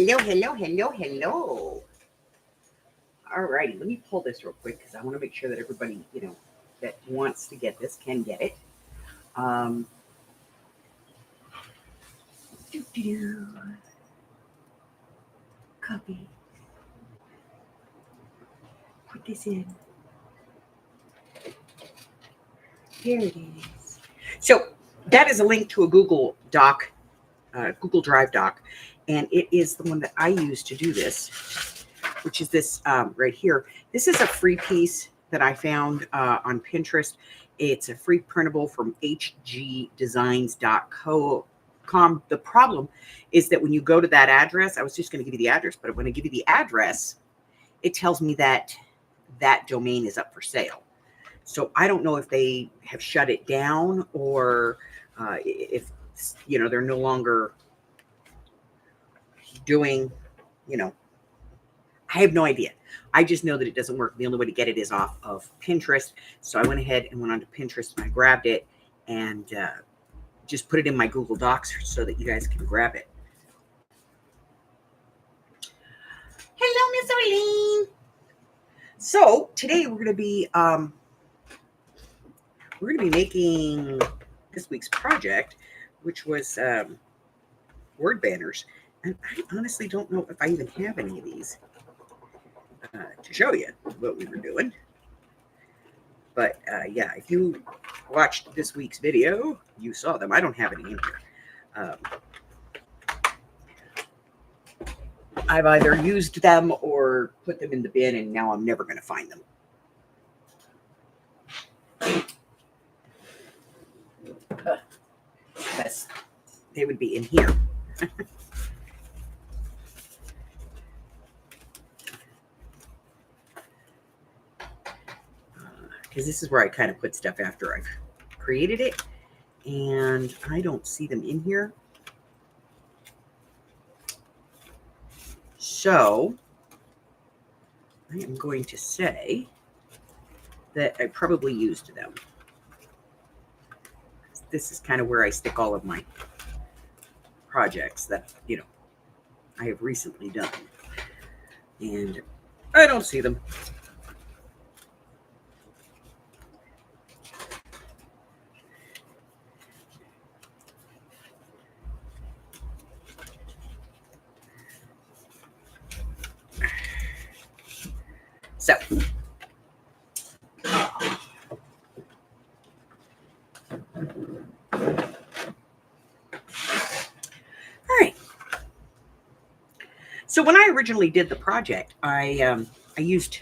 Hello, hello, hello, hello. All righty, let me pull this real quick because I want to make sure that everybody, that wants to get this can get it. Um, doo-doo-doo. Copy. Put this in. Here it is. So that is a link to a Google Doc, Google Drive doc, and it is the one that I use to do this, which is this right here. This is a free piece that I found on Pinterest. It's a free printable from hgdesigns.com. The problem is that when you go to that address, I was just going to give you the address, but when I give you the address, it tells me that that domain is up for sale. So I don't know if they have shut it down or if, they're no longer doing, I have no idea. I just know that it doesn't work. The only way to get it is off of Pinterest. So I went ahead and went onto Pinterest and I grabbed it and just put it in my Google Docs so that you guys can grab it. Hello, Miss Arlene. So today we're going to be making this week's project, which was word banners. And I honestly don't know if I even have any of these to show you what we were doing. But yeah, if you watched this week's video, you saw them. I don't have any in here. I've either used them or put them in the bin, and now I'm never going to find them. Because they would be in here. Because this is where I kind of put stuff after I've created it, and I don't see them in here. So I am going to say that I probably used them. This is kind of where I stick all of my projects that, I have recently done. And I don't see them. So, all right. So when I originally did the project, I used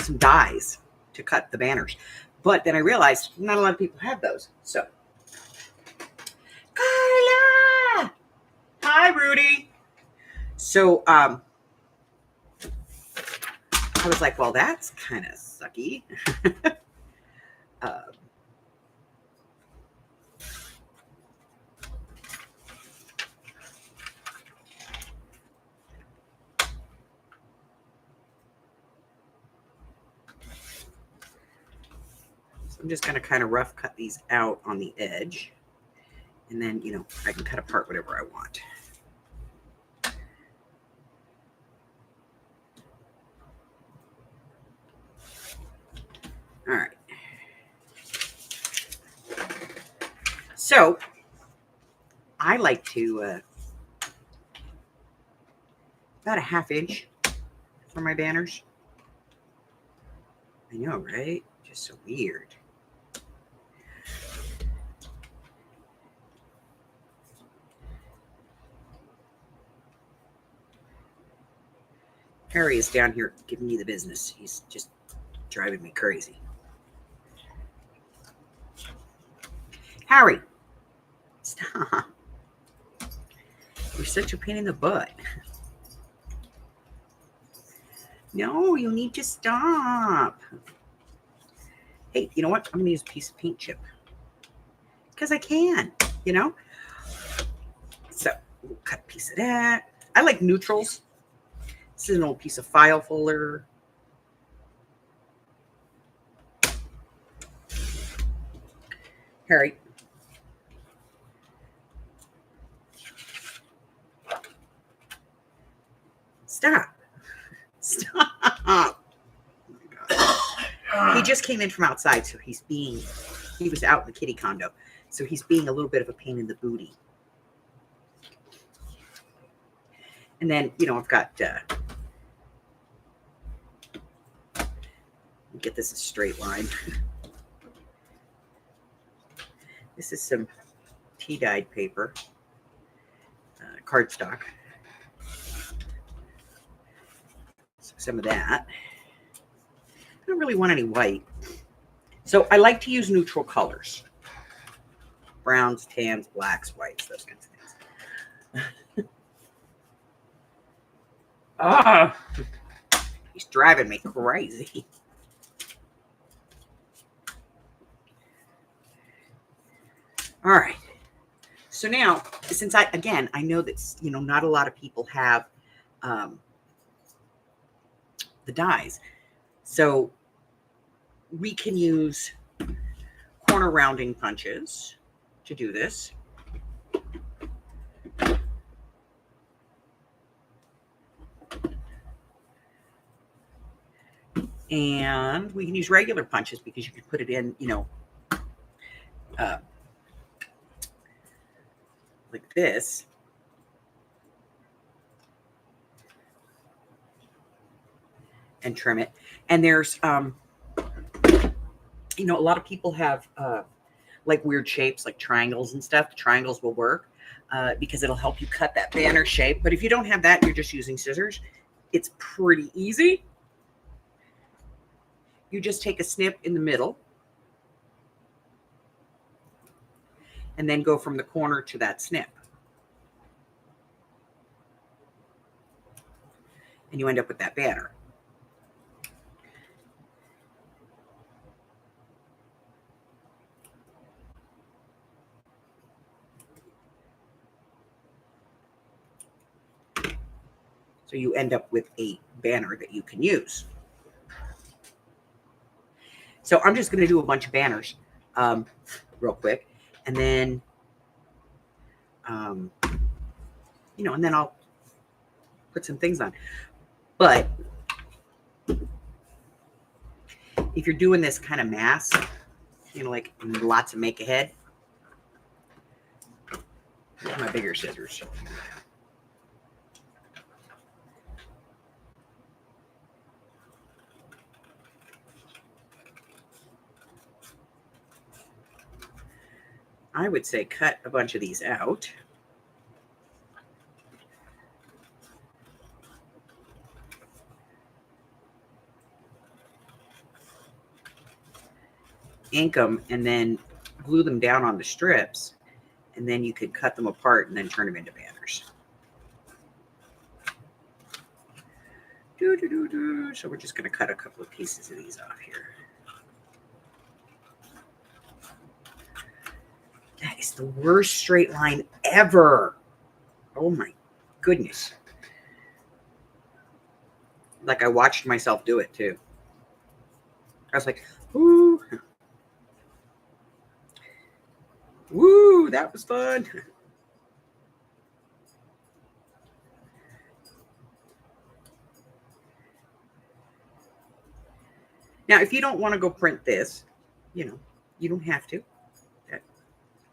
some dies to cut the banners, but then I realized not a lot of people have those. So, Carla, hi, Rudy. So, I was like, well, that's kind of sucky. So I'm just going to kind of rough cut these out on the edge. And then, I can cut apart whatever I want. All right. So I like to about a 1/2 inch for my banners. I know, right? Just so weird. Harry is down here giving me the business. He's just driving me crazy. Harry, stop. You're such a pain in the butt. No, you need to stop. Hey, you know what? I'm going to use a piece of paint chip. Because I can, So, we'll cut a piece of that. I like neutrals. This is an old piece of file folder. Harry. Stop. Oh my God. He just came in from outside, so he was out in the kitty condo, so he's being a little bit of a pain in the booty. And then, I've got, get this a straight line. This is some tea-dyed paper, cardstock. So some of that. I don't really want any white. So I like to use neutral colors. Browns, tans, blacks, whites, those kinds of things. He's driving me crazy. All right. So now, since I know that, not a lot of people have the dies. So we can use corner rounding punches to do this. And we can use regular punches because you can put it in, like this. And trim it. And there's, a lot of people have like weird shapes, like triangles and stuff. The triangles will work because it'll help you cut that banner shape. But if you don't have that, you're just using scissors. It's pretty easy. You just take a snip in the middle and then go from the corner to that snip. And you end up with that banner. So you end up with a banner that you can use. So I'm just going to do a bunch of banners real quick. And then, and then I'll put some things on. But if you're doing this kind of mass, like lots of make ahead, here's my bigger scissors. I would say cut a bunch of these out. Ink them and then glue them down on the strips, and then you could cut them apart and then turn them into banners. So we're just going to cut a couple of pieces of these off here. That is the worst straight line ever. Oh my goodness. Like I watched myself do it too. I was like, ooh. Woo, that was fun. Now, if you don't want to go print this, you don't have to.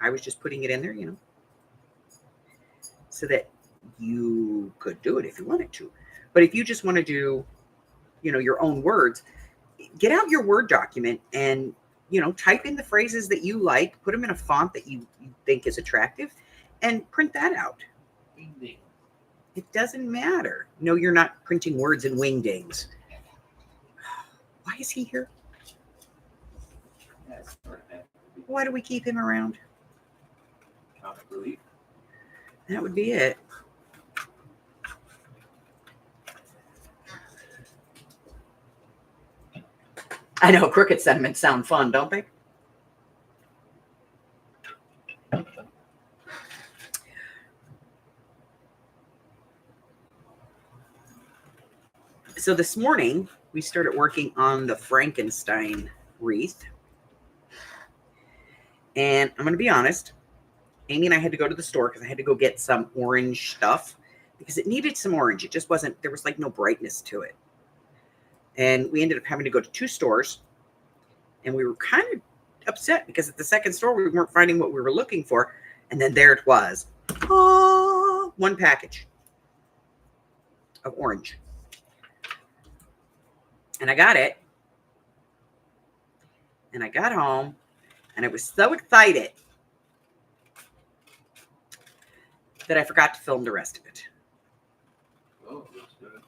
I was just putting it in there, so that you could do it if you wanted to. But if you just want to do, your own words, get out your Word document and, type in the phrases that you like, put them in a font that you think is attractive, and print that out. It doesn't matter. No, you're not printing words in wingdings. Why is he here? Why do we keep him around? That would be it. I know cricket sentiments sound fun, don't they? So this morning, we started working on the Frankenstein wreath. And I'm going to be honest, Amy and I had to go to the store because I had to go get some orange stuff because it needed some orange. It just wasn't, there was like no brightness to it. And we ended up having to go to 2 stores, and we were kind of upset because at the second store we weren't finding what we were looking for. And then there it was. Oh, 1 package of orange. And I got it. And I got home, and I was so excited that I forgot to film the rest of it. Oh, that's good.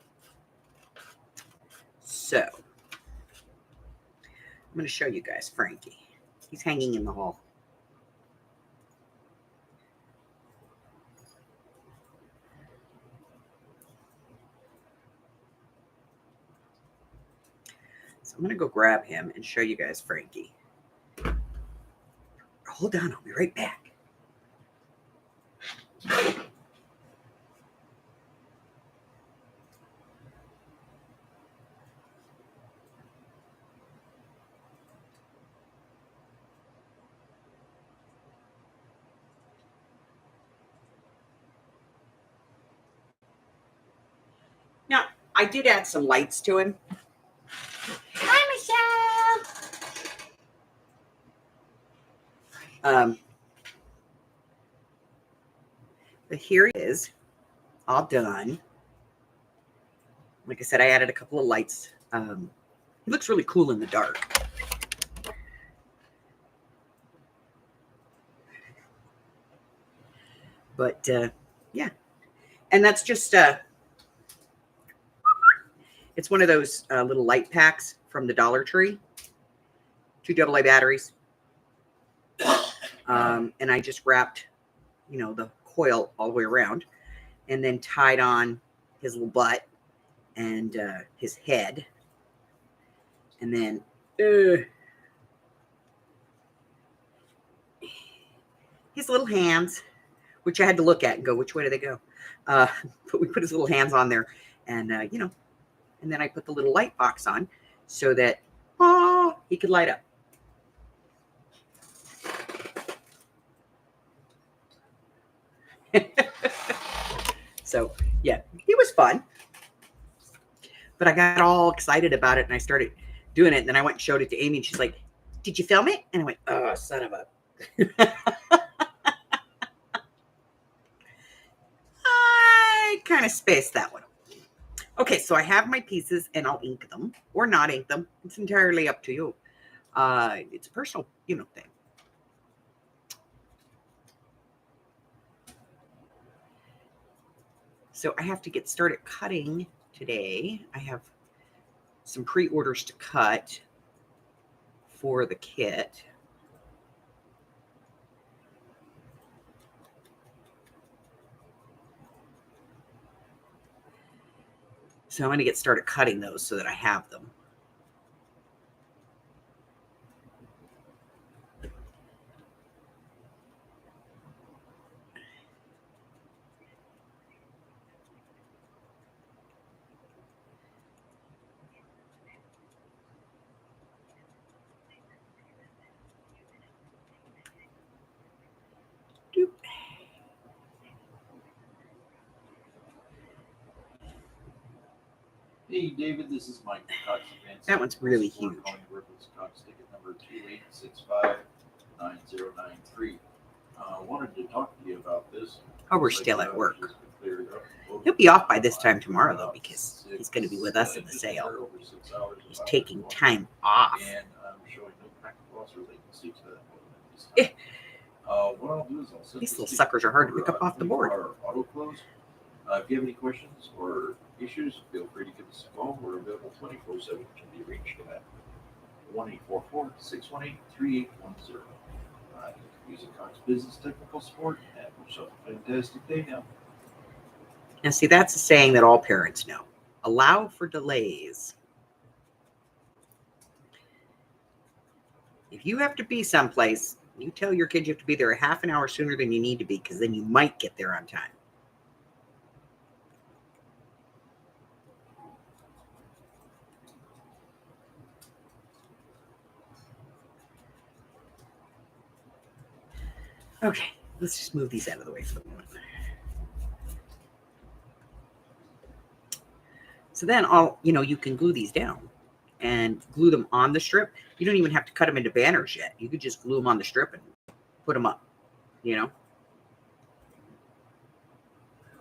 So, I'm going to show you guys Frankie. He's hanging in the hall. So I'm going to go grab him and show you guys Frankie. Hold on, I'll be right back. Now, I did add some lights to him. Hi, Michelle. But here it is, all done. Like I said, I added a couple of lights. He looks really cool in the dark. But yeah, and that's just it's one of those little light packs from the Dollar Tree, 2 AA batteries. And I just wrapped, the coil all the way around, and then tied on his little butt and his head, and then his little hands, which I had to look at and go, which way do they go? But we put his little hands on there, and and then I put the little light box on so that he could light up. So yeah, it was fun. But I got all excited about it, and I started doing it. And then I went and showed it to Amy, and she's like, "Did you film it?" And I went, "Oh, son of a." I kind of spaced that one. Okay, so I have my pieces, and I'll ink them or not ink them. It's entirely up to you. It's a personal, thing. So I have to get started cutting today. I have some pre-orders to cut for the kit. So I'm going to get started cutting those so that I have them. Doop. Hey, David, this is Mike from Cox Advanced. That one's really We're huge. calling Ripples Cox ticket number 28659093. Wanted to talk to you about this. Oh, we're still at work. He'll be off by this time tomorrow, though, because he's going to be with us in the sale. He's taking time off. And I'm showing no packet loss or latency to that. What I'll do is I'll These little suckers are hard to pick up off the board. Auto close. If you have any questions or issues, feel free to give us a call. We're available 24/7. Can be reached at 1-844-618-3810. Using Cox Business Technical Support. Have yourself a fantastic day now. Now, see, that's a saying that all parents know. Allow for delays. If you have to be someplace, you tell your kids you have to be there a half an hour sooner than you need to be, because then you might get there on time. Okay, let's just move these out of the way for the moment. So then you can glue these down and glue them on the strip. You don't even have to cut them into banners yet. You could just glue them on the strip and put them up, and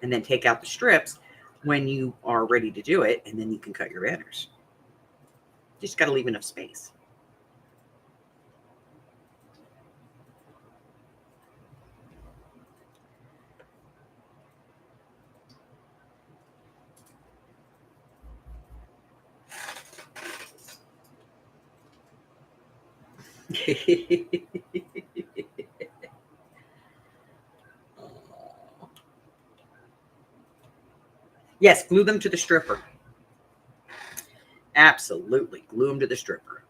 then take out the strips when you are ready to do it. And then you can cut your banners. Just got to leave enough space. Yes, glue them to the stripper. Absolutely. Glue them to the stripper.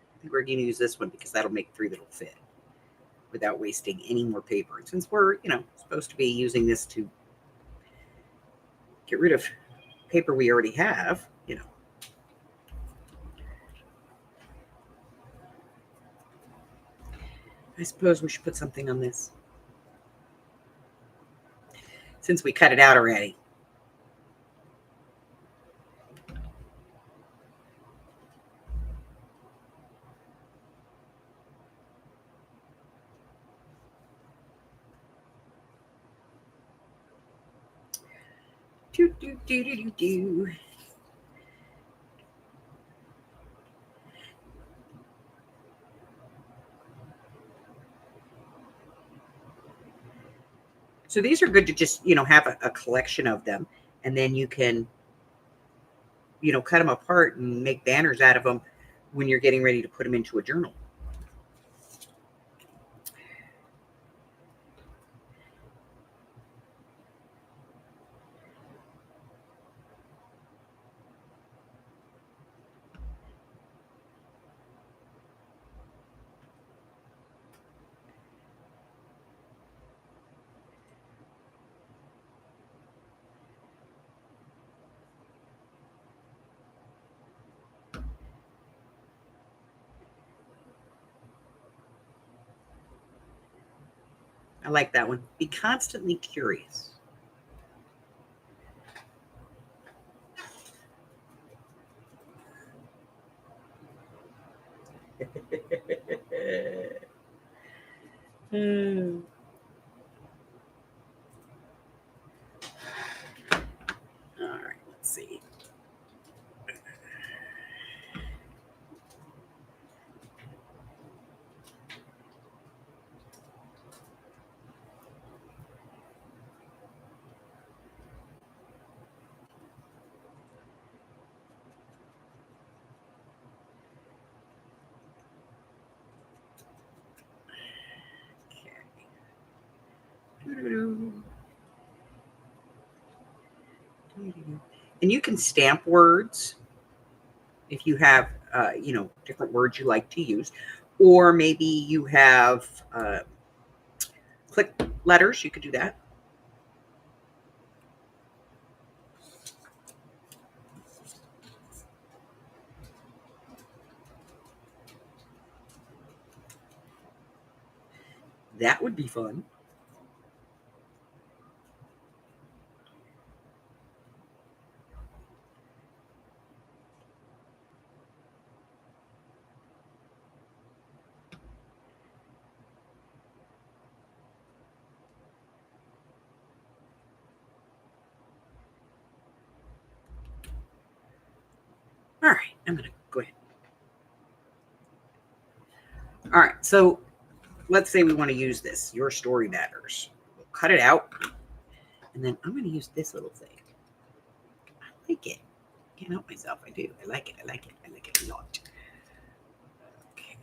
I think we're going to use this one because that'll make 3 that'll fit without wasting any more paper. And since we're, supposed to be using this to get rid of paper we already have, I suppose we should put something on this since we cut it out already. Do, do, do, do, do, do. So these are good to just, have a collection of them, and then you can, cut them apart and make banners out of them when you're getting ready to put them into a journal. I like that one. Be constantly curious. Hmm. All right, let's see. And you can stamp words if you have, different words you like to use, or maybe you have click letters. You could do that. That would be fun. All right, I'm going to go ahead. All right, so let's say we want to use this, Your Story Matters. We'll cut it out, and then I'm going to use this little thing. I like it. Can't help myself. I do. I like it. I like it. I like it a lot. Okay.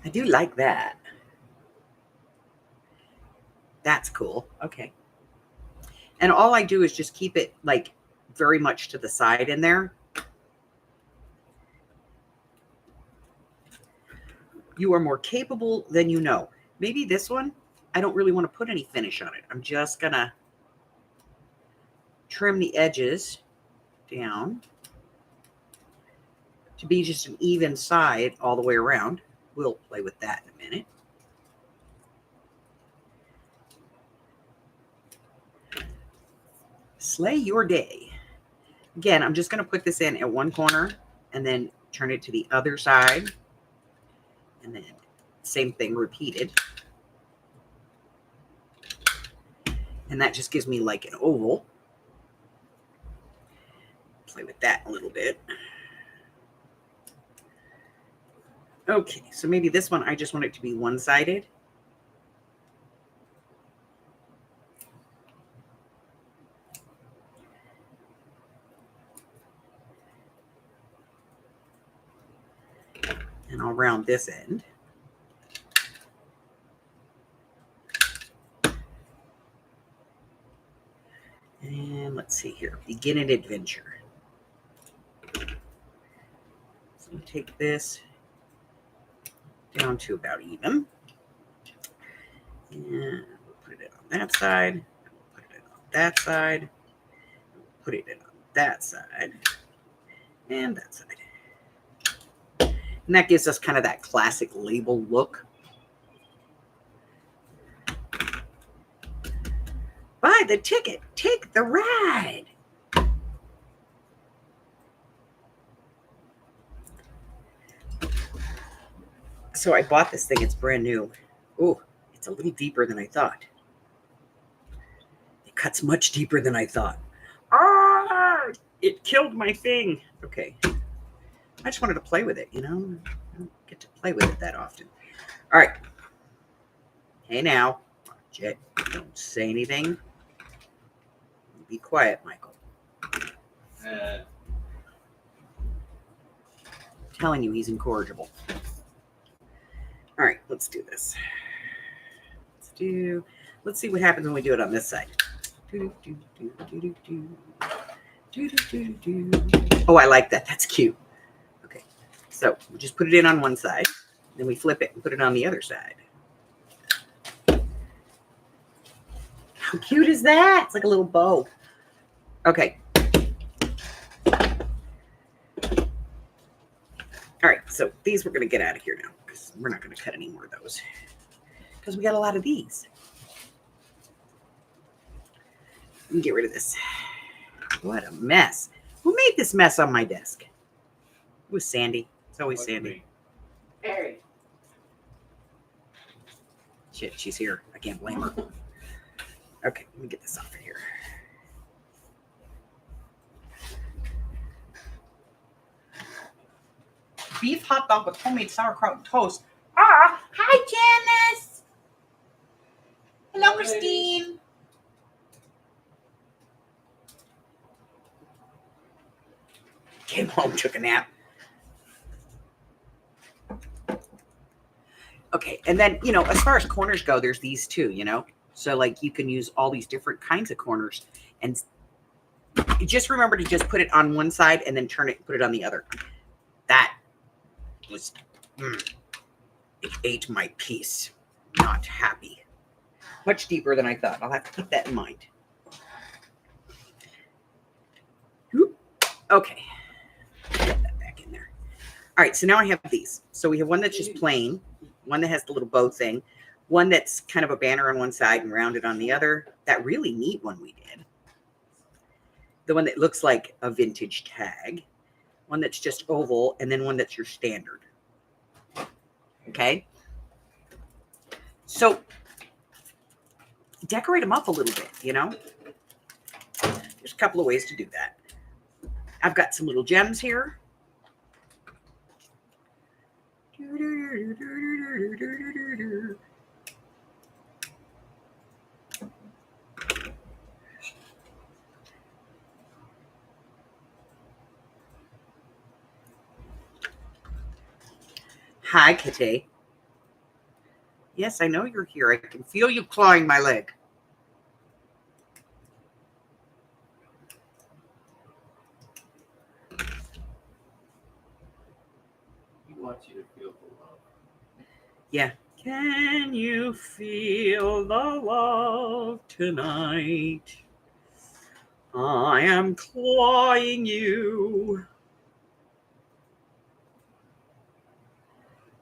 I do like that. That's cool. Okay. And all I do is just keep it like very much to the side in there. You are more capable than you know. Maybe this one, I don't really want to put any finish on it. I'm just going to trim the edges down to be just an even side all the way around. We'll play with that in a minute. Slay your day. Again, I'm just going to put this in at one corner and then turn it to the other side. And then same thing repeated. And that just gives me like an oval. Play with that a little bit. Okay, so maybe this one, I just want it to be one-sided. And I'll round this end. And let's see here, begin an adventure. So we'll take this down to about even. And we'll put it on that side. Put it on that side. Put it on that side. And that side. And that gives us kind of that classic label look. Buy the ticket, take the ride. So I bought this thing, it's brand new. Oh, it's a little deeper than I thought. It cuts much deeper than I thought. Ah, it killed my thing. Okay. I just wanted to play with it, you know? I don't get to play with it that often. All right. Hey now. Jet, don't say anything. Be quiet, Michael. I'm telling you, he's incorrigible. All right, let's do this. Let's see what happens when we do it on this side. Oh, I like that. That's cute. Okay, so we just put it in on one side, then we flip it and put it on the other side. How cute is that? It's like a little bow. Okay. All right, so these we're going to get out of here now because we're not going to cut any more of those because we got a lot of these. Let me get rid of this. What a mess. Who made this mess on my desk? It was Sandy. It's always Sandy. Harry. Shit, she's here. I can't blame her. Okay, let me get this off of here. Beef hot dog with homemade sauerkraut and toast. Ah, hi, Janice. Hello, Christine. Came home, took a nap. Okay, and then, you know, as far as corners go, there's these two, you know? So, like, you can use all these different kinds of corners. And just remember to just put it on one side and then turn it and put it on the other. That was, it ate my piece. Not happy. Much deeper than I thought. I'll have to keep that in mind. Okay. Get that back in there. All right, so now I have these. So we have one that's just plain, one that has the little bow thing, one that's kind of a banner on one side and rounded on the other. That really neat one we did. The one that looks like a vintage tag, one that's just oval, and then one that's your standard. Okay. So decorate them up a little bit, you know. There's a couple of ways to do that. I've got some little gems here. Hi, Kitty. Yes, I know you're here. I can feel you clawing my leg. wants you to feel the love. Yeah. Can you feel the love tonight? I am clawing you.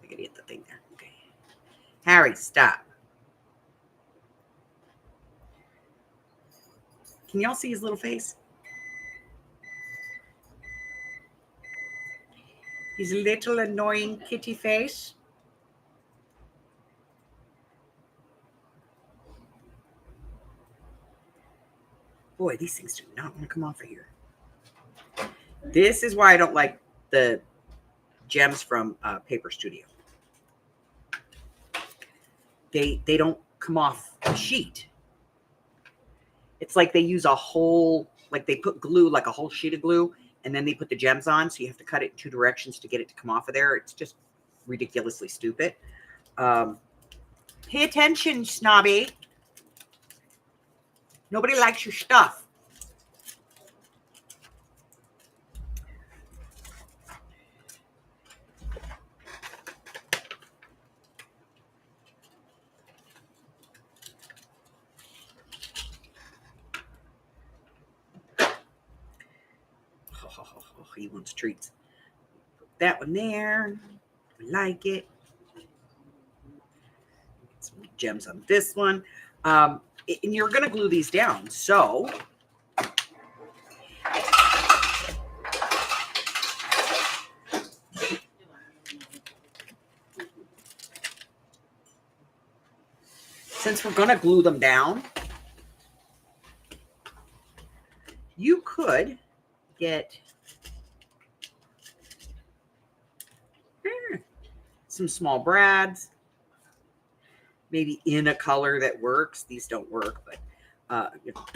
I gotta get the thing there. Okay. Harry, stop. Can y'all see his little face? His little annoying kitty face. Boy, these things do not want to come off of here. This is why I don't like the gems from Paper Studio. They don't come off the sheet. It's like they use a whole, like they put glue, like a whole sheet of glue, and then they put the gems on, so you have to cut it in two directions to get it to come off of there. It's just ridiculously stupid. Pay attention, Snobby. Nobody likes your stuff. Oh, he wants treats. Put that one there. I like it. Some gems on this one. And you're going to glue these down. So since we're going to glue them down, you could get some small brads, maybe in a color that works. These don't work, but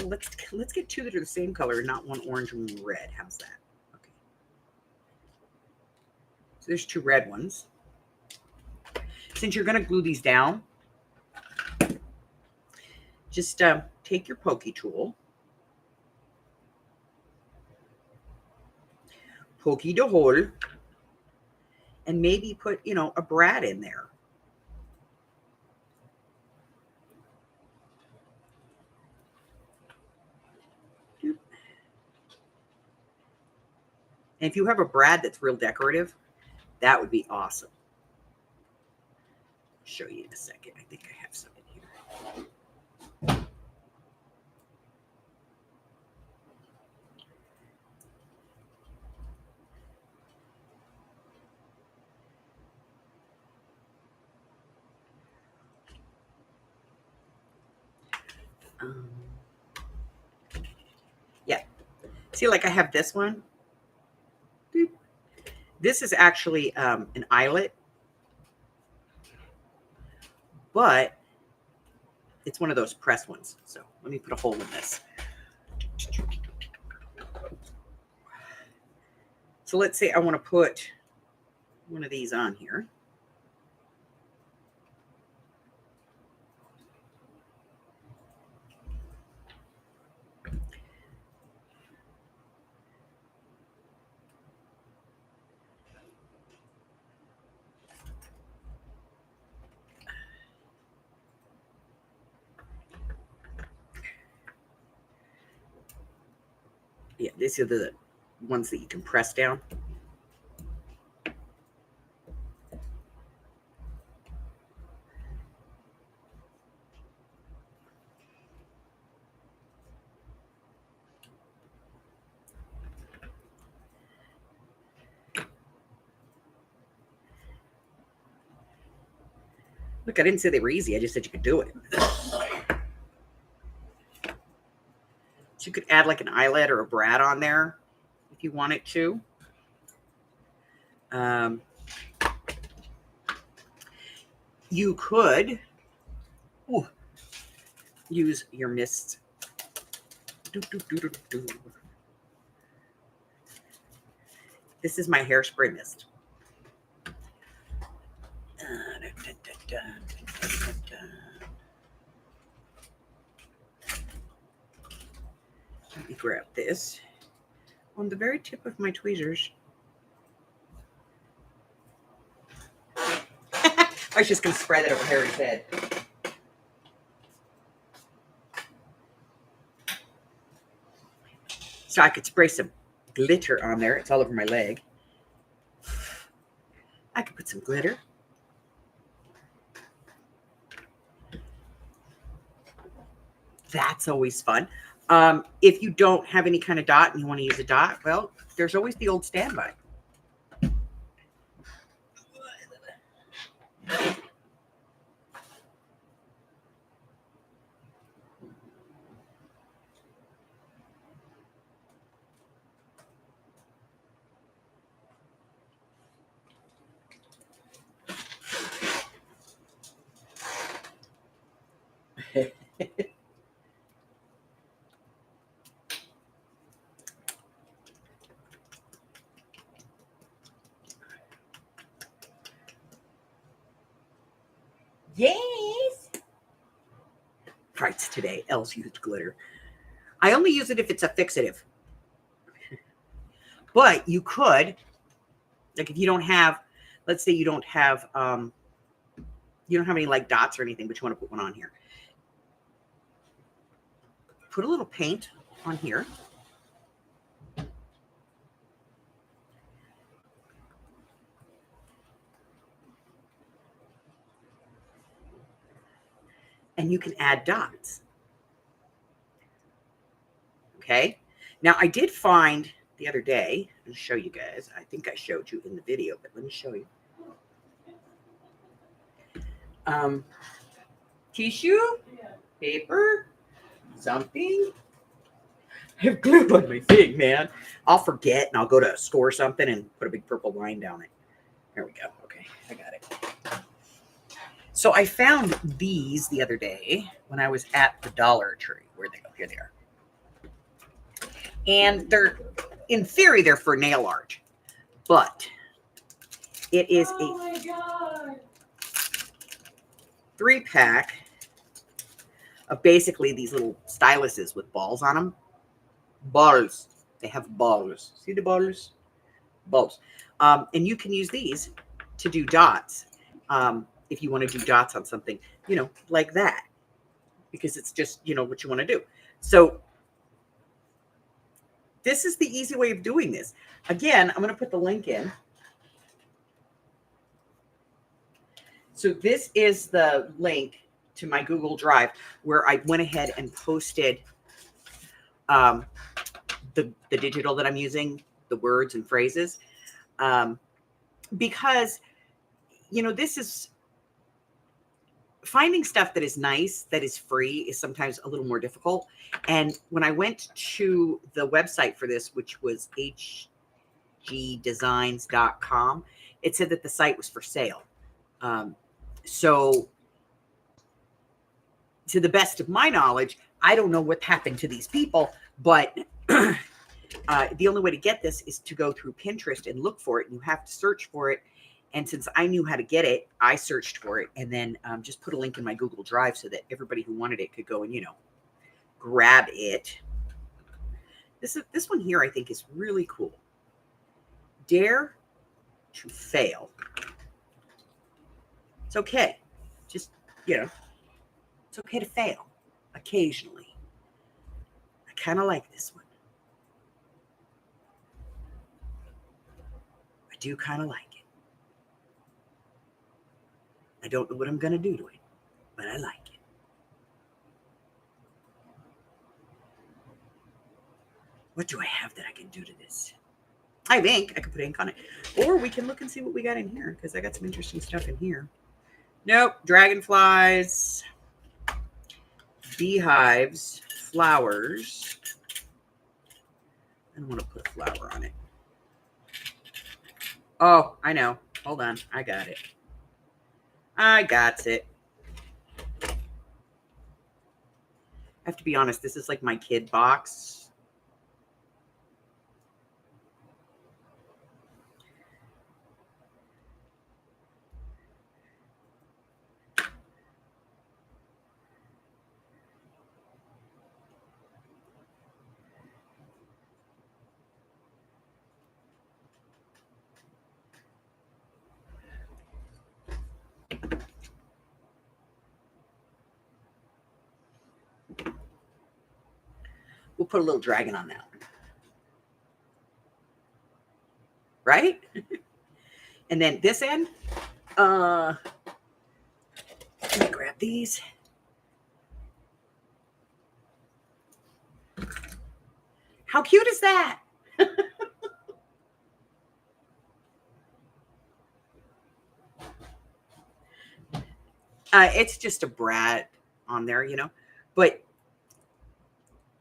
let's get two that are the same color, not one orange and one red. How's that? Okay. So there's two red ones. Since you're going to glue these down, just take your pokey tool, pokey the hole, and maybe put, a brad in there. And if you have a brad that's real decorative, that would be awesome. I'll show you in a second. I think I have some in here. Yeah. See, like I have this one. This is actually an eyelet, but it's one of those press ones. So let me put a hole in this. So let's say I want to put one of these on here. Yeah, these are the ones that you can press down. Look, I didn't say they were easy. I just said you could do it. So you could add like an eyelet or a brad on there if you wanted to. You could use your mist. This is my hairspray mist. Let me grab this on the very tip of my tweezers. I was just going to spread it over Harry's head. So I could spray some glitter on there. It's all over my leg. I could put some glitter. That's always fun. If you don't have any kind of dot and you want to use a dot, well, there's always the old standby. Yes. Price today. Else used glitter. I only use it if it's a fixative. But you could, like, if you don't have, let's say you don't have any like dots or anything, but you want to put one on here. Put a little paint on here. And you can add dots. Okay. Now I did find the other day, I'll show you guys. I think I showed you in the video, but let me show you. Tissue, paper, something. I have glue on my thing, man. I'll forget and I'll go to a store or something and put a big purple line down it. There we go. Okay, I got it. So I found these the other day when I was at the Dollar Tree. Where'd they go? Here they are. And they're, in theory, they're for nail art, but it is a 3-pack of basically these little styluses with balls on them. Balls. They have balls. See the balls? Balls. And you can use these to do dots. If you want to do dots on something, like that, because it's just, what you want to do. So this is the easy way of doing this. Again, I'm going to put the link in. So this is the link to my Google Drive where I went ahead and posted the digital that I'm using, the words and phrases, because, this is finding stuff that is nice, that is free, is sometimes a little more difficult. And when I went to the website for this, which was hgdesigns.com, it said that the site was for sale. So to the best of my knowledge, I don't know what happened to these people, but the only way to get this is to go through Pinterest and look for it. And you have to search for it. And since I knew how to get it, I searched for it and then just put a link in my Google Drive so that everybody who wanted it could go and, grab it. This one here I think is really cool. Dare to fail. It's okay. Just, it's okay to fail occasionally. I kind of like this one. I do kind of like it. I don't know what I'm going to do to it, but I like it. What do I have that I can do to this? I have ink. I can put ink on it. Or we can look and see what we got in here, because I got some interesting stuff in here. Nope. Dragonflies, beehives, flowers. I don't want to put a flower on it. Oh, I know. Hold on. I got it. I got it. I have to be honest. This is like my kid box. We'll put a little dragon on that one. Right? And then this end, let me grab these. How cute is that? It's just a brat on there, you know, but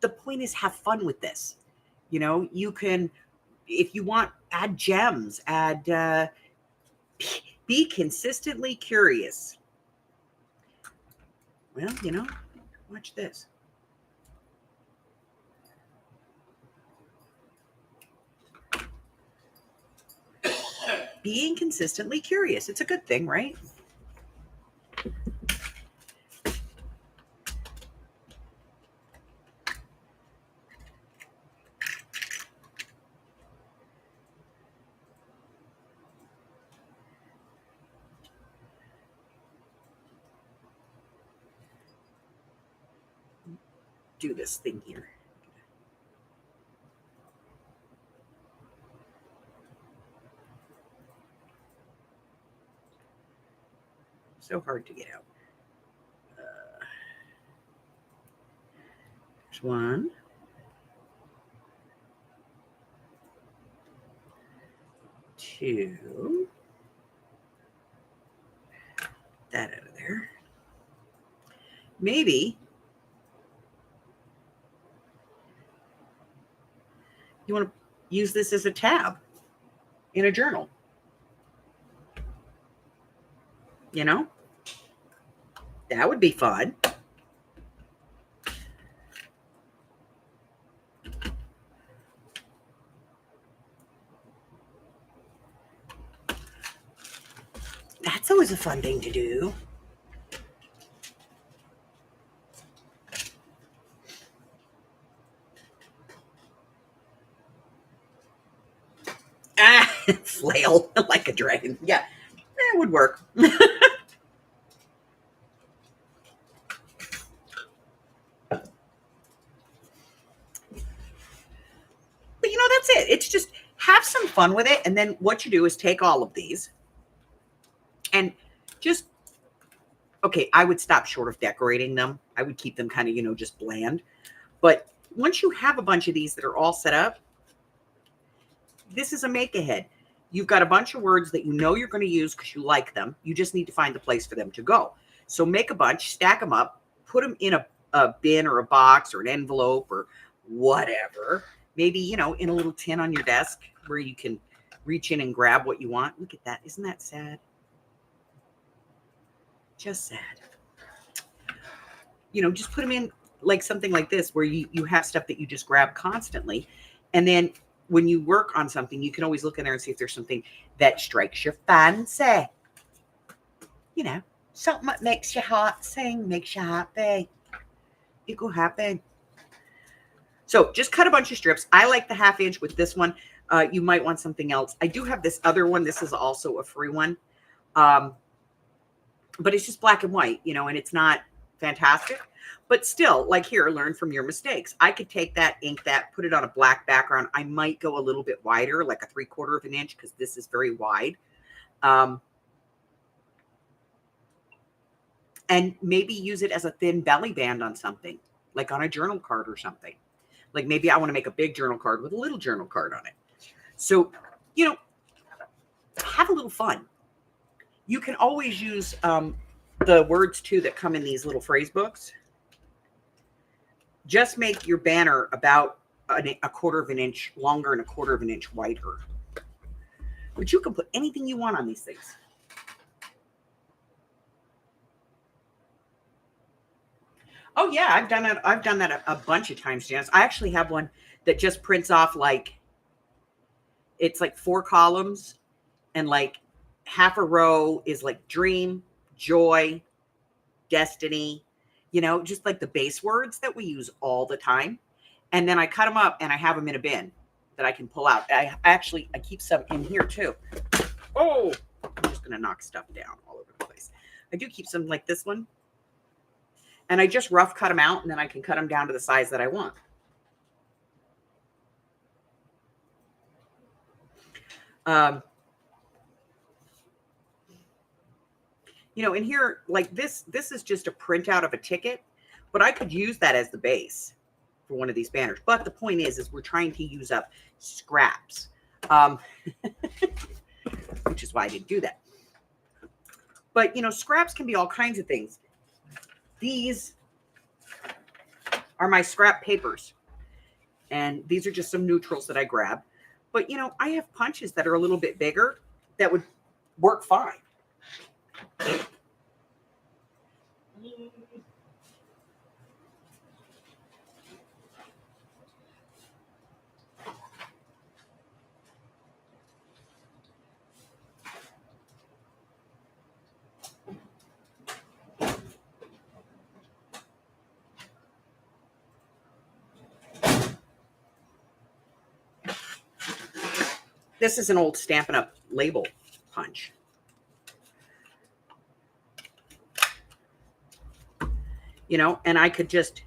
the point is have fun with this. You know, you can, if you want, add gems, add, be consistently curious. Well, you know, watch this. Being consistently curious. It's a good thing, right? Do this thing here. So hard to get out. There's one. Two. That out of there. Maybe you want to use this as a tab in a journal. You know? That would be fun. That's always a fun thing to do. Flail like a dragon. Yeah, that would work. But you know, that's it. It's just have some fun with it. And then what you do is take all of these and just, okay, I would stop short of decorating them. I would keep them kind of, you know, just bland. But once you have a bunch of these that are all set up, this is a make-ahead. You've got a bunch of words that you know you're going to use because you like them. You just need to find the place for them to go. So make a bunch, stack them up, put them in a bin or a box or an envelope or whatever. Maybe, you know, in a little tin on your desk where you can reach in and grab what you want. Look at that. Isn't that sad? Just sad. You know, just put them in like something like this where you have stuff that you just grab constantly. And then when you work on something, you can always look in there and see if there's something that strikes your fancy. You know, something that makes your heart sing, makes you happy. It will happen. So just cut a bunch of strips. I like the 1/2 inch with this one. You might want something else. I do have this other one. This is also a free one. But it's just black and white, you know, and it's not fantastic. But still, like here, learn from your mistakes. I could take that, ink that, put it on a black background. I might go a little bit wider, like a 3/4 of an inch, because this is very wide. And maybe use it as a thin belly band on something, like on a journal card or something. Like maybe I want to make a big journal card with a little journal card on it. So, you know, have a little fun. You can always use the words too that come in these little phrase books. Just make your banner about a 1/4 of an inch longer and a 1/4 of an inch wider. But you can put anything you want on these things. Oh yeah, I've done it. I've done that a bunch of times, Janice. I actually have one that just prints off like, it's like 4 columns and like 1/2 a row is like dream, joy, destiny, you know, just like the base words that we use all the time. And then I cut them up and I have them in a bin that I can pull out. I keep some in here too. Oh, I'm just going to knock stuff down all over the place. I do keep some like this one. And I just rough cut them out, and then I can cut them down to the size that I want. You know, in here, like this is just a printout of a ticket, but I could use that as the base for one of these banners. But the point is we're trying to use up scraps, which is why I didn't do that. But, you know, scraps can be all kinds of things. These are my scrap papers, and these are just some neutrals that I grabbed. But, you know, I have punches that are a little bit bigger that would work fine. This is an old Stampin' Up! Label punch. You know, and I could just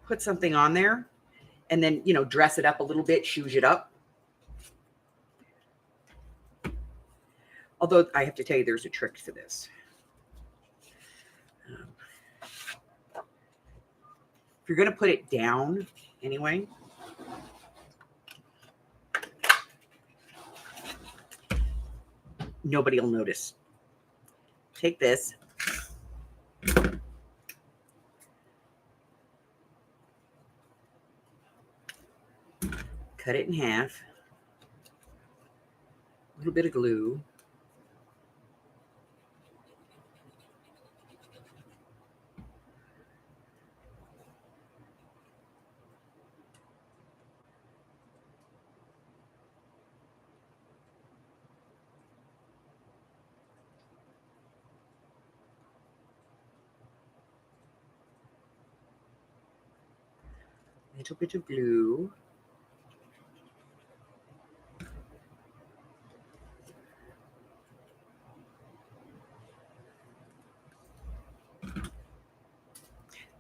put something on there and then, you know, dress it up a little bit, shooge it up. Although I have to tell you, there's a trick to this. If you're going to put it down anyway, nobody will notice. Take this. Cut it in half. A little bit of glue. A little bit of glue.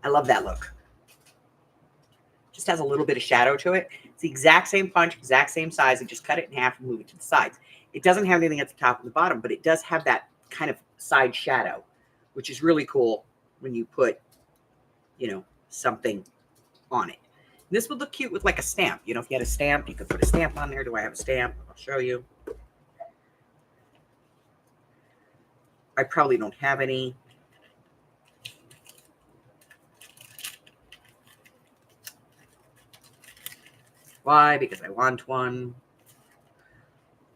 I love that look. Just has a little bit of shadow to it. It's the exact same punch, exact same size. And just cut it in half and move it to the sides. It doesn't have anything at the top and the bottom, but it does have that kind of side shadow, which is really cool when you put, you know, something on it. This would look cute with like a stamp. You know, if you had a stamp, you could put a stamp on there. Do I have a stamp? I'll show you. I probably don't have any. Why? Because I want one.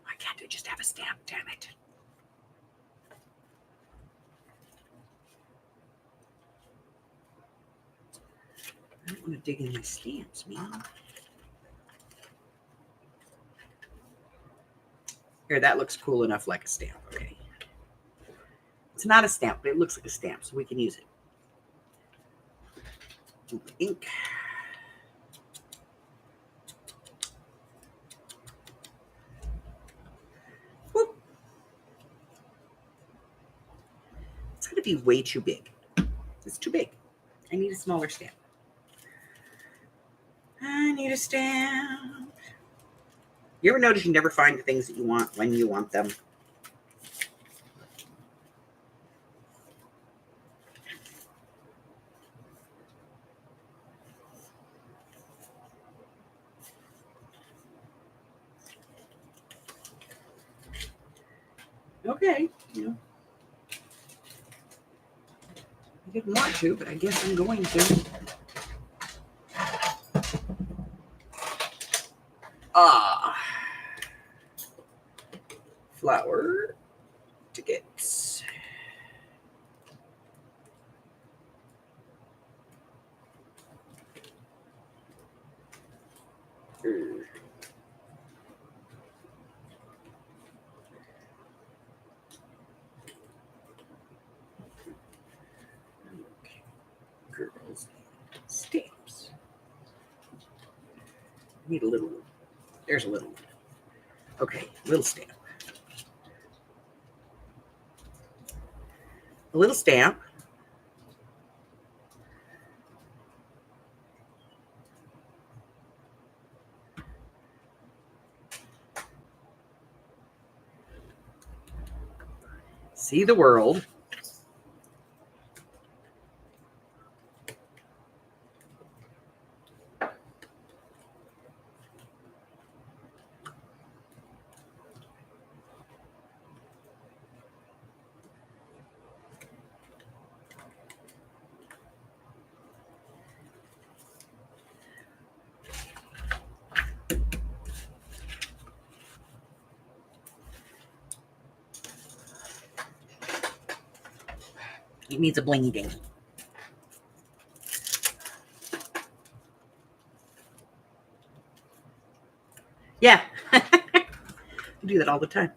Why can't I just have a stamp? Damn it. I don't want to dig in my stamps, man. Here, that looks cool enough like a stamp. Okay. It's not a stamp, but it looks like a stamp, so we can use it. Ink. Whoop. It's going to be way too big. It's too big. I need a smaller stamp. I need a stamp. You ever notice you never find the things that you want when you want them? Okay. You know, I didn't want to, but I guess I'm going to. Flower tickets. Okay. Girls stamps. Need a little There's a little one. Okay, little stamp. A little stamp. See the world. It needs a blingy dingy. Yeah. I do that all the time.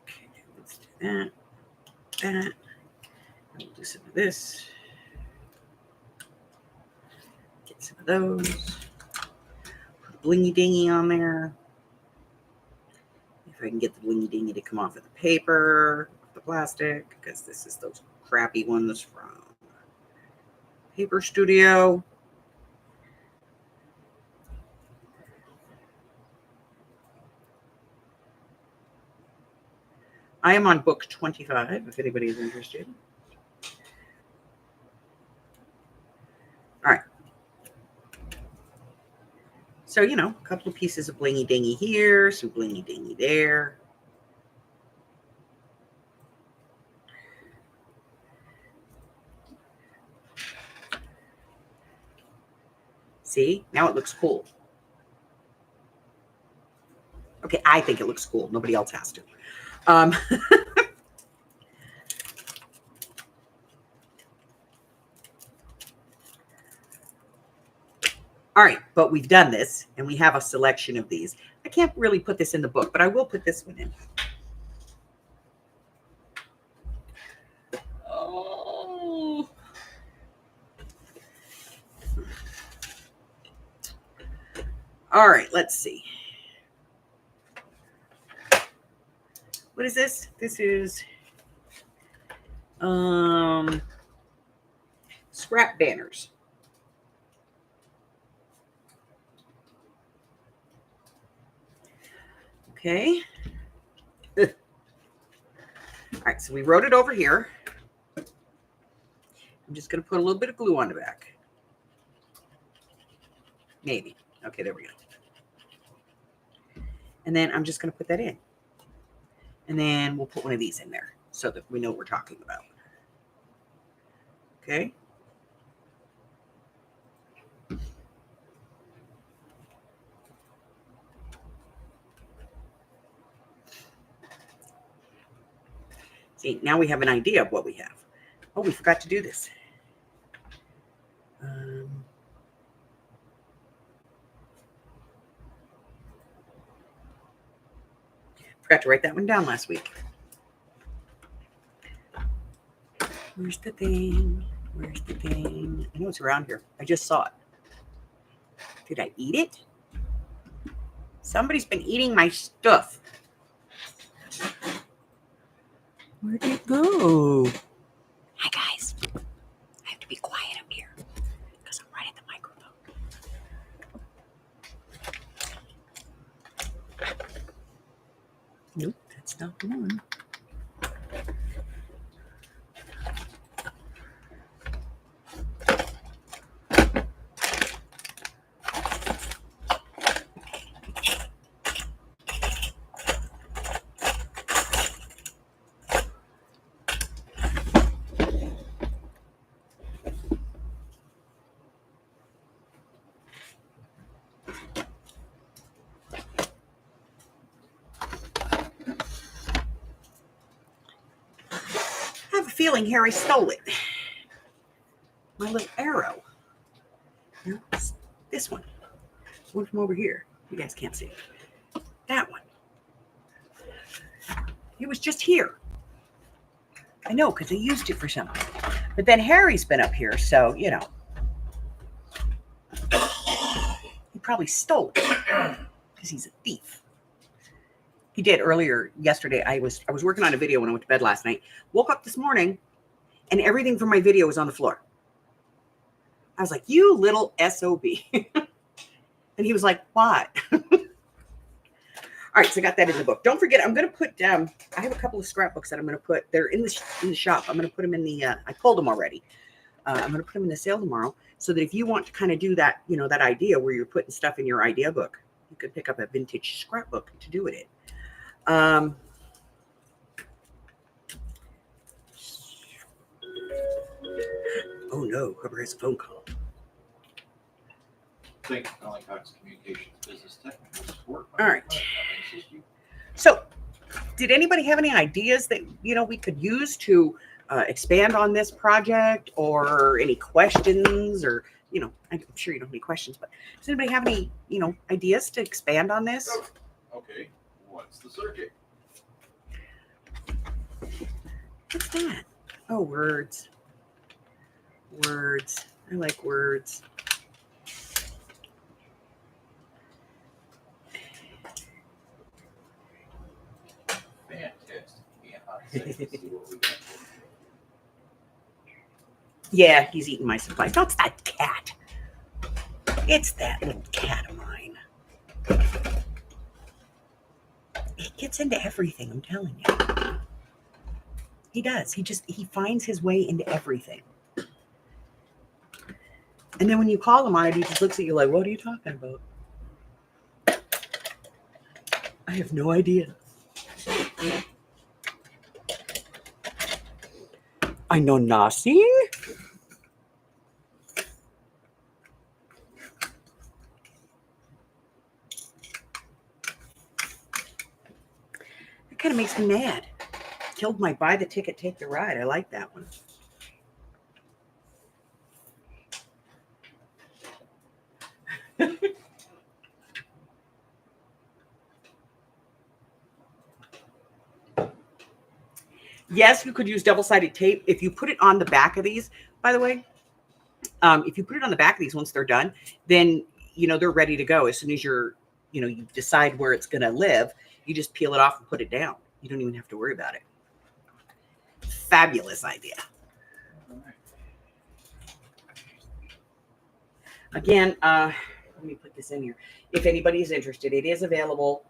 Okay, let's do that. That. We'll do some of this. Get some of those. Put a blingy dingy on there. If I can get the blingy dingy to come off of the paper, the plastic, because this is those crappy ones from Paper Studio. I am on book 25, if anybody is interested. All right. So, you know, a couple of pieces of blingy dingy here, some blingy dingy there. See, now it looks cool. Okay, I think it looks cool. Nobody else has to. All right, but we've done this, and we have a selection of these. I can't really put this in the book, but I will put this one in. Oh. All right, let's see. What is this? This is scrap banners. Okay. All right, so we wrote it over here. I'm just going to put a little bit of glue on the back. Maybe. Okay, there we go. And then I'm just going to put that in. And then we'll put one of these in there so that we know what we're talking about. Okay. See, now we have an idea of what we have. Oh, we forgot to do this. Forgot to write that one down last week. Where's the thing? Where's the thing? I know it's around here. I just saw it. Did I eat it? Somebody's been eating my stuff. Where'd it go? Hi, guys. I have to be quiet up here because I'm right at the microphone. Nope, that's not the one. Feeling Harry stole it. My little arrow. No, this one. One from over here. You guys can't see it. That one. It was just here. I know, because I used it for something. But then Harry's been up here, so, you know. He probably stole it because he's a thief. He did earlier yesterday. I was working on a video when I went to bed last night. Woke up this morning, and everything from my video was on the floor. I was like, "You little SOB." And he was like, "What?" All right, so I got that in the book. Don't forget, I'm going to put I have a couple of scrapbooks that I'm going to put. They're in the shop. I'm going to put them in the. I pulled them already. I'm going to put them in the sale tomorrow, so that if you want to kind of do that, that idea where you're putting stuff in your idea book, you could pick up a vintage scrapbook to do it in. Oh no, whoever has a phone call. Thank you, Colin Cox Communications Business Technical Support. All right. So, did anybody have any ideas that we could use to expand on this project, or any questions, or I'm sure you don't have any questions, but does anybody have any ideas to expand on this? Okay, what's the circuit? What's that? Oh, words. Words. I like words. Fantastic. Yeah, let's see what we got. Yeah, he's eating my supplies. No, it's that cat. It's that little cat of mine. He gets into everything, I'm telling you. He does. He finds his way into everything. And then when you call him on it, he just looks at you like, "What are you talking about?" I have no idea. I know nothing. That kind of makes me mad. Killed my buy the ticket, take the ride. I like that one. Yes, you could use double-sided tape. If you put it on the back of these, by the way, if you put it on the back of these once they're done, then, they're ready to go. As soon as you decide where it's going to live, you just peel it off and put it down. You don't even have to worry about it. Fabulous idea. Again, let me put this in here. If anybody's interested, it is available.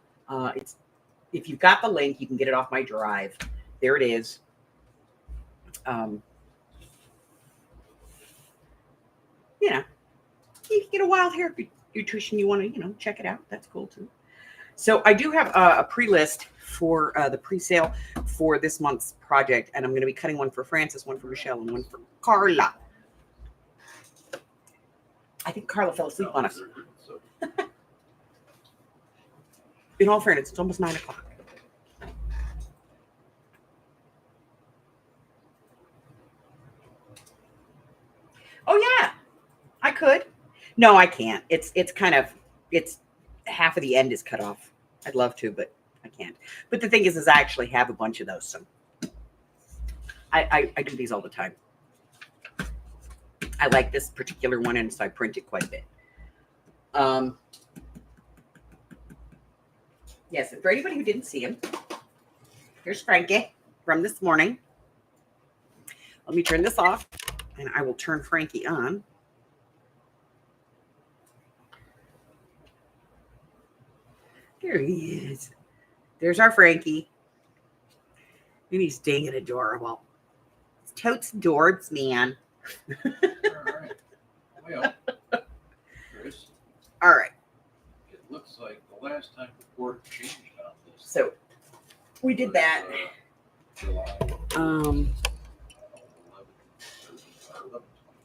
If you've got the link, you can get it off my drive. There it is. You can get a wild hair nutrition. You want to, check it out. That's cool too. So I do have a pre-list for the pre-sale for this month's project, and I'm going to be cutting one for Francis, one for Michelle, and one for Carla. I think Carla fell asleep on us. In all fairness, it's almost 9 o'clock. Oh yeah, I could. No, I can't. It's half of the end is cut off. I'd love to, but I can't. But the thing is I actually have a bunch of those, so I do these all the time. I like this particular one, and so I print it quite a bit. Yes, for anybody who didn't see him, here's Frankie from this morning. Let me turn this off, and I will turn Frankie on. There he is. There's our Frankie. And he's dang it adorable. It's totes adorbs, man. All right. Well, Chris. All right. It looks like the last time the board changed on this. So we did that. July.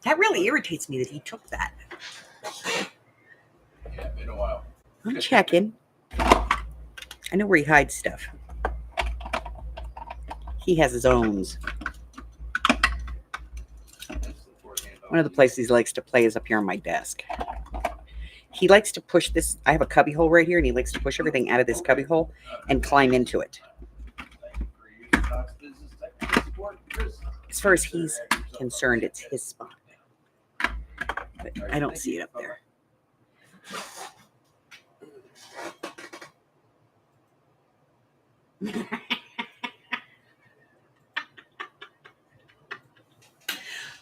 That really irritates me that he took that. Yeah, been a while. I'm checking. I know where he hides stuff. He has his owns. One of the places he likes to play is up here on my desk. He likes to push this. I have a cubby hole right here, and he likes to push everything out of this cubby hole and climb into it. As far as he's concerned, it's his spot. But I don't see it up there.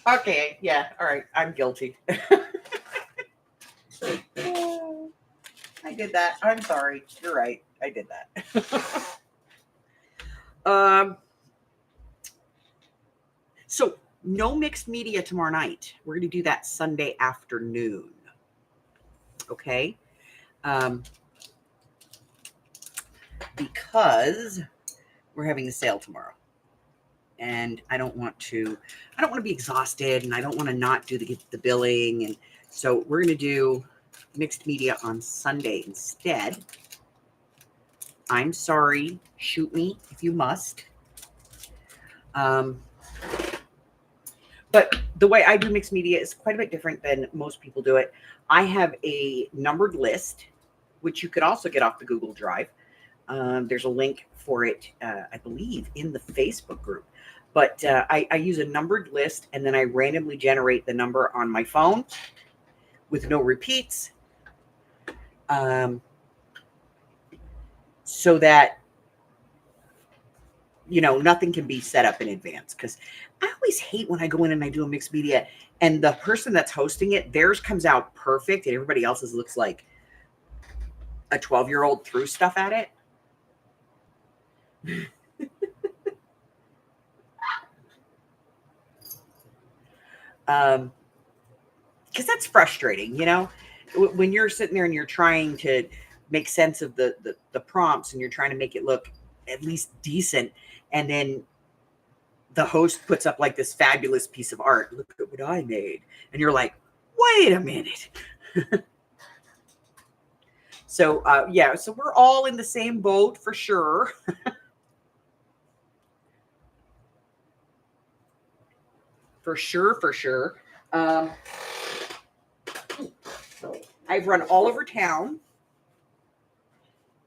Okay, yeah, all right. I'm guilty. I did that. I'm sorry. You're right. I did that. So no mixed media tomorrow night. We're going to do that Sunday afternoon. Okay. Because we're having a sale tomorrow. And I don't want to be exhausted, and I don't want to not do the billing. And so we're going to do mixed media on Sunday instead. I'm sorry. Shoot me if you must. But the way I do mixed media is quite a bit different than most people do it. I have a numbered list, which you could also get off the Google Drive. There's a link for it, I believe, in the Facebook group. But I use a numbered list, and then I randomly generate the number on my phone with no repeats, so that, nothing can be set up in advance. Because I always hate when I go in and I do a mixed media, and the person that's hosting it, theirs comes out perfect, and everybody else's looks like a 12-year-old threw stuff at it. Because that's frustrating, when you're sitting there and you're trying to make sense of the prompts, and you're trying to make it look at least decent, and then the host puts up like this fabulous piece of art. Look at what I made. And you're like, wait a minute. So we're all in the same boat for sure. For sure. I've run all over town,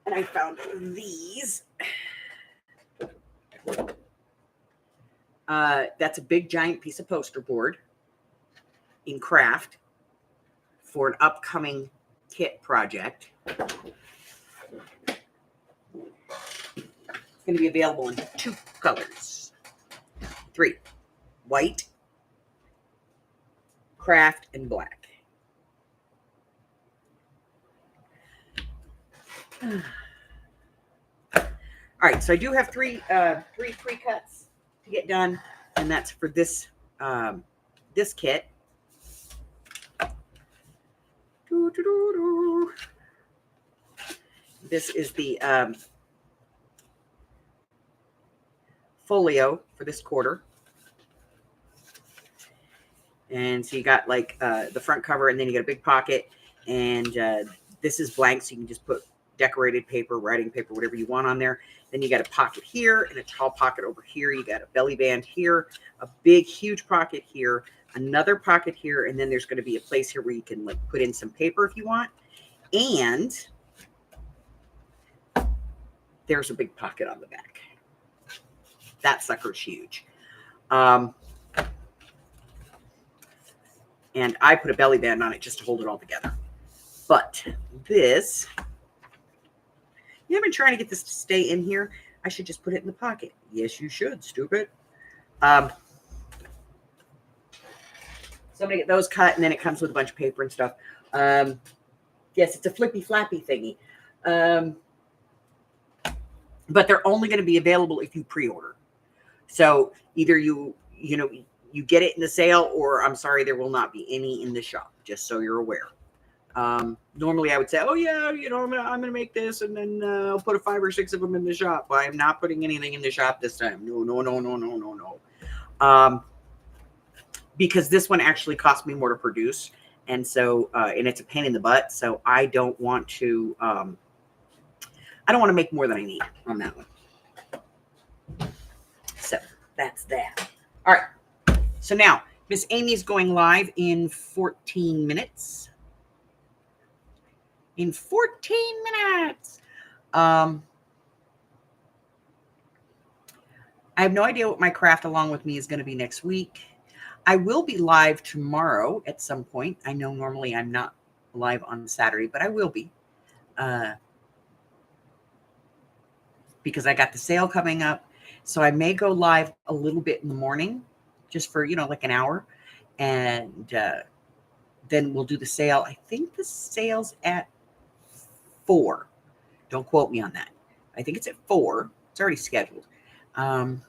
and I found these. That's a big giant piece of poster board in craft for an upcoming kit project. It's going to be available in 2 colors. 3: white, craft, and black. All right, so I do have 3 pre-cuts to get done, and that's for this this kit. This is the folio for this quarter. And so you got like the front cover, and then you got a big pocket, and this is blank, so you can just put decorated paper, writing paper, whatever you want on there. Then you got a pocket here and a tall pocket over here. You got a belly band here, a big, huge pocket here, another pocket here, and then there's going to be a place here where you can like put in some paper if you want. And there's a big pocket on the back. That sucker's huge. And I put a belly band on it just to hold it all together. But this, you have been trying to get this to stay in here. I should just put it in the pocket. Yes, you should, stupid. So I'm going to get those cut, and then it comes with a bunch of paper and stuff. Yes, it's a flippy flappy thingy. But they're only going to be available if you pre-order. So either you get it in the sale, or I'm sorry, there will not be any in the shop, just so you're aware. Normally I would say, oh yeah, I'm going to make this, and then I'll put 5 or 6 of them in the shop. But I'm not putting anything in the shop this time. No. Because this one actually cost me more to produce. And so, and it's a pain in the butt. So I don't want to make more than I need on that one. So that's that. All right. So now Miss Amy's going live in 14 minutes. In 14 minutes. I have no idea what my craft along with me is going to be next week. I will be live tomorrow at some point. I know normally I'm not live on Saturday, but I will be. because I got the sale coming up. So I may go live a little bit in the morning, just for, like an hour. And then we'll do the sale. I think the sale's at 4. Don't quote me on that. I think it's at 4. It's already scheduled. And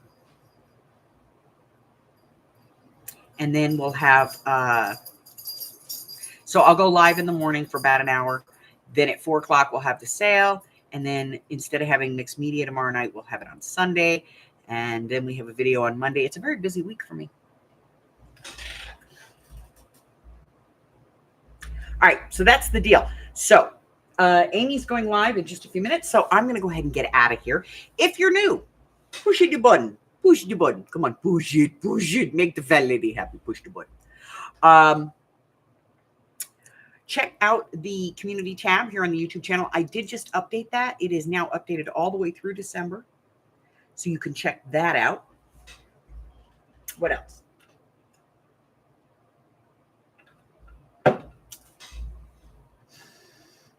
then we'll have, so I'll go live in the morning for about an hour. Then at 4 o'clock, we'll have the sale. And then instead of having mixed media tomorrow night, we'll have it on Sunday. And then we have a video on Monday. It's a very busy week for me. All right, so that's the deal. So Amy's going live in just a few minutes. So I'm going to go ahead and get out of here. If you're new, push the button. Push the button. Come on, push it, push it. Make the fat lady happy. Push the button. Check out the community tab here on the YouTube channel. I did just update that. It is now updated all the way through December. So you can check that out. What else?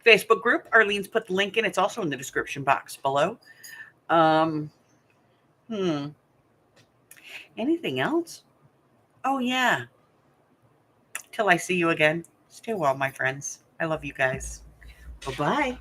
Facebook group. Arlene's put the link in. It's also in the description box below. Anything else? Oh, yeah. Till I see you again. Stay well, my friends. I love you guys. Bye-bye.